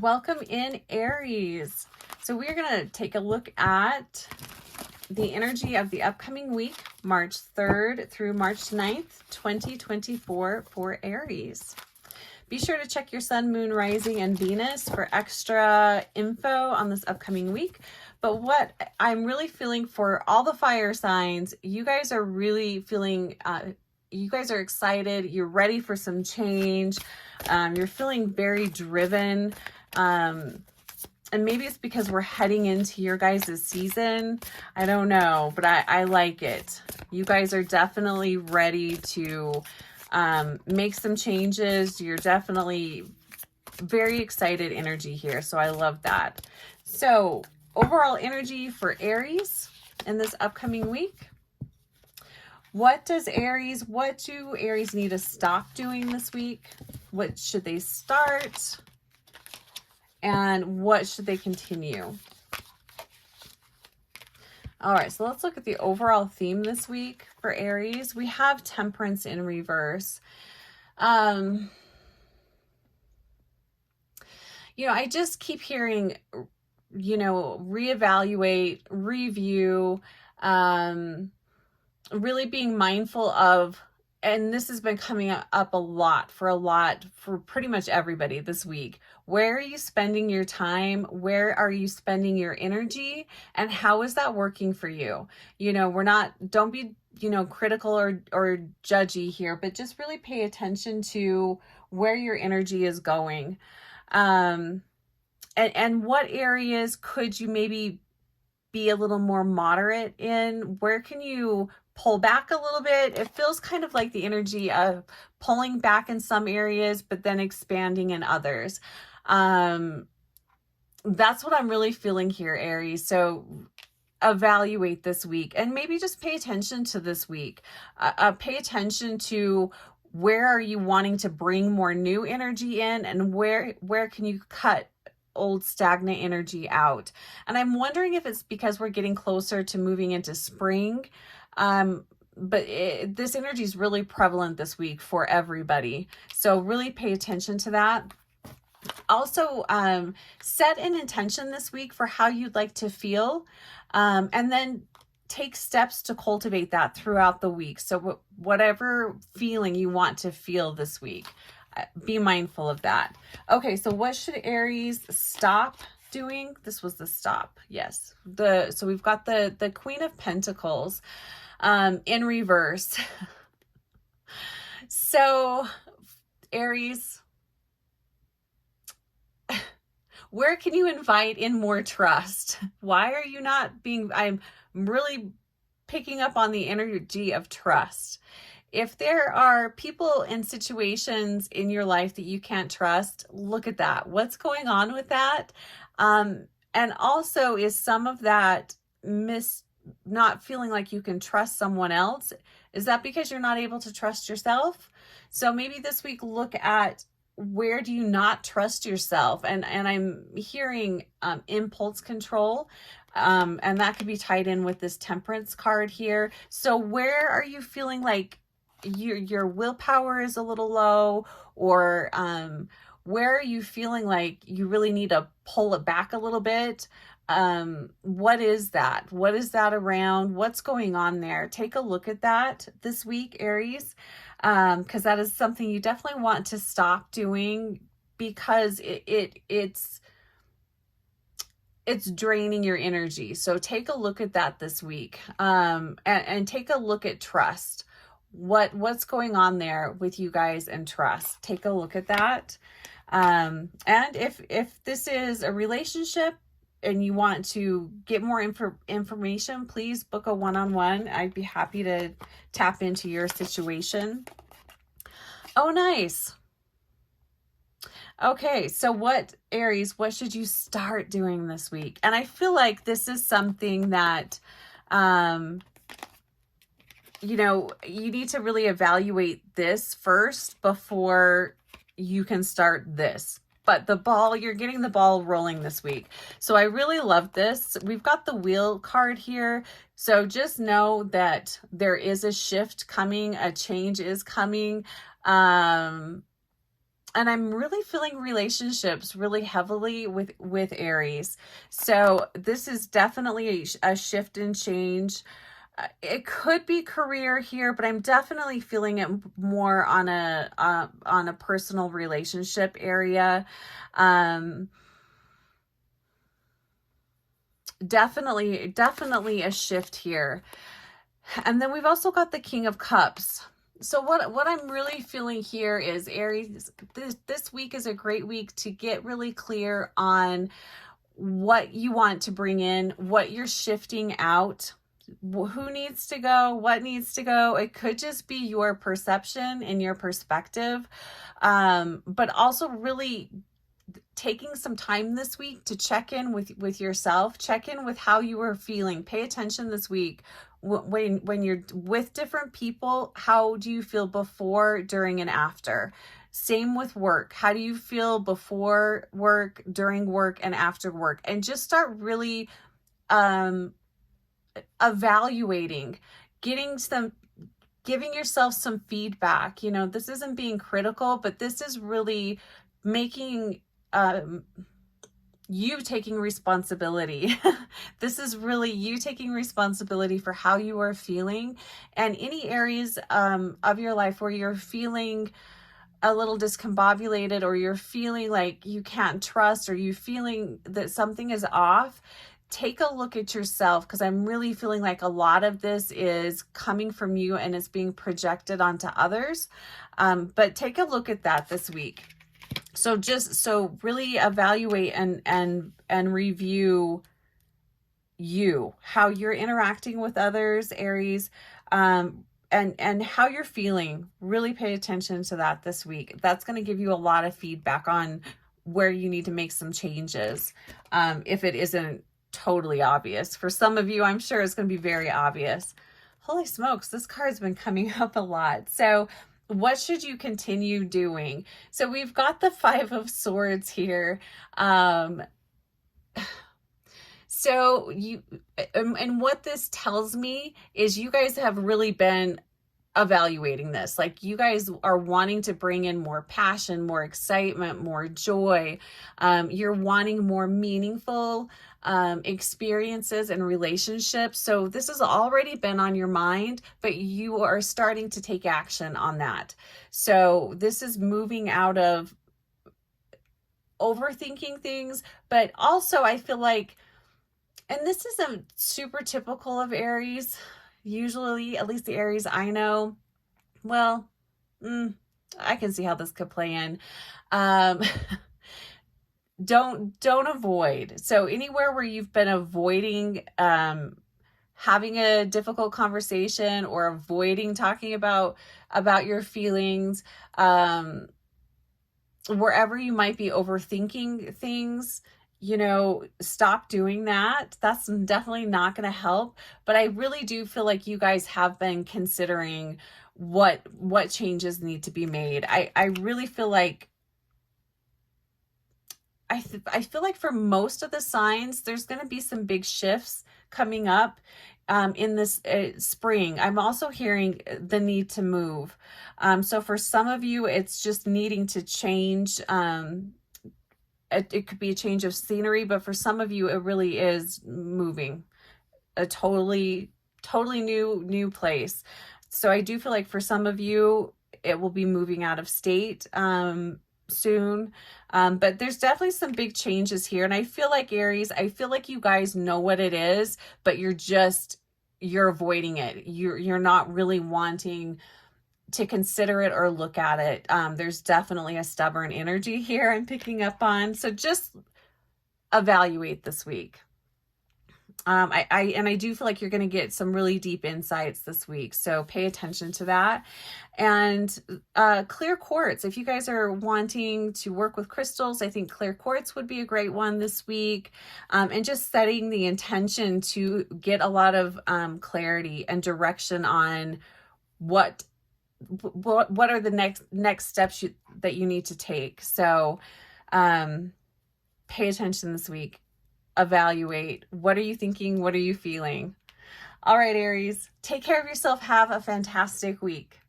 Welcome in, Aries. So we're going to take a look at the energy of the upcoming week, March 3rd through March 9th, 2024 for Aries. Be sure to check your sun, moon, rising, and Venus for extra info on this upcoming week. But what I'm really feeling for all the fire signs, you guys are really feeling, you guys are excited. You're ready for some change. You're feeling very driven. And maybe it's because we're heading into your guys' season. I don't know, but I like it. You guys are definitely ready to make some changes. You're definitely very excited energy here. So I love that. So overall energy for Aries in this upcoming week. What do Aries need to stop doing this week? What should they start? And what should they continue? All right, so let's look at the overall theme this week for Aries. We have Temperance in reverse. I just keep hearing, reevaluate, review, really being mindful of, and this has been coming up a lot for pretty much everybody this week. Where are you spending your time? Where are you spending your energy? And how is that working for you? Don't be, critical or judgy here, but just really pay attention to where your energy is going. And what areas could you maybe be a little more moderate in? Where can you pull back a little bit? It feels kind of like the energy of pulling back in some areas, but then expanding in others. That's what I'm really feeling here, Aries. So evaluate this week and maybe just pay attention to this week. Pay attention to where are you wanting to bring more new energy in, and where can you cut old stagnant energy out. And I'm wondering if it's because we're getting closer to moving into spring. But this energy is really prevalent this week for everybody. So really pay attention to that. Also, set an intention this week for how you'd like to feel, and then take steps to cultivate that throughout the week. So whatever feeling you want to feel this week, be mindful of that. Okay, so what should Aries stop doing? This was the stop. Yes. So we've got the Queen of Pentacles in reverse. So Aries, where can you invite in more trust? Why are you not I'm really picking up on the energy of trust. If there are people and situations in your life that you can't trust, look at that. What's going on with that? And also, is some of that not feeling like you can trust someone else? Is that because you're not able to trust yourself? So maybe this week, look at where do you not trust yourself? And I'm hearing impulse control. And that could be tied in with this Temperance card here. So where are you feeling like your willpower is a little low, or where are you feeling like you really need to pull it back a little bit? What is that? What is that around? What's going on there? Take a look at that this week, Aries, because that is something you definitely want to stop doing, because it's draining your energy. So take a look at that this week, and take a look at trust. What's going on there with you guys and trust? Take a look at that. And if this is a relationship and you want to get more information, please book a one-on-one. I'd be happy to tap into your situation. Oh, nice. Okay, so Aries, what should you start doing this week? And I feel like this is something that, you need to really evaluate this first before you can start this. But you're getting the ball rolling this week. So I really love this. We've got the Wheel card here. So just know that there is a shift coming, a change is coming. and I'm really feeling relationships really heavily with Aries. So this is definitely a shift and change. It could be career here, but I'm definitely feeling it more on a personal relationship area. Definitely a shift here. And then we've also got the King of Cups. So what I'm really feeling here is, Aries, this week is a great week to get really clear on what you want to bring in, what you're shifting out, who needs to go, what needs to go. It could just be your perception and your perspective, but also really taking some time this week to check in with yourself, check in with how you are feeling. Pay attention this week when you're with different people. How do you feel before, during, and after? Same with work. How do you feel before work, during work, and after work? And just start really evaluating, giving yourself some feedback. You know, this isn't being critical, but this is really making you taking responsibility. This is really you taking responsibility for how you are feeling, and any areas of your life where you're feeling a little discombobulated, or you're feeling like you can't trust, or you feeling that something is off. Take a look at yourself, because I'm really feeling like a lot of this is coming from you and it's being projected onto others. But take a look at that this week. So really evaluate and review you, how you're interacting with others, Aries, and how you're feeling. Really pay attention to that this week. That's going to give you a lot of feedback on where you need to make some changes, if it isn't totally obvious. For some of you, I'm sure it's going to be very obvious. Holy smokes, this card's been coming up a lot. So what should you continue doing? So we've got the Five of Swords here. So you, and what this tells me is you guys have really been evaluating this. Like, you guys are wanting to bring in more passion, more excitement, more joy. You're wanting more meaningful experiences and relationships. So this has already been on your mind, but you are starting to take action on that. So this is moving out of overthinking things, but also I feel like, and this isn't super typical of Aries, usually, at least the Aries I know, well, I can see how this could play in. Don't avoid. So anywhere where you've been avoiding having a difficult conversation, or avoiding talking about your feelings, wherever you might be overthinking things, you know, stop doing that. That's definitely not going to help. But I really do feel like you guys have been considering what changes need to be made. I really feel like, I feel like for most of the signs, there's going to be some big shifts coming up in this spring. I'm also hearing the need to move. So for some of you, it's just needing to change. It could be a change of scenery, but for some of you, it really is moving a totally new place. So I do feel like for some of you, it will be moving out of state soon. But there's definitely some big changes here. And I feel like, Aries, I feel like you guys know what it is, but you're avoiding it. You're not really wanting to consider it or look at it. There's definitely a stubborn energy here I'm picking up on. So just evaluate this week. I do feel like you're going to get some really deep insights this week. So pay attention to that. And clear quartz. If you guys are wanting to work with crystals, I think clear quartz would be a great one this week. And just setting the intention to get a lot of clarity and direction on what are the next steps that you need to take. So pay attention this week. Evaluate. What are you thinking? What are you feeling? All right, Aries, take care of yourself. Have a fantastic week.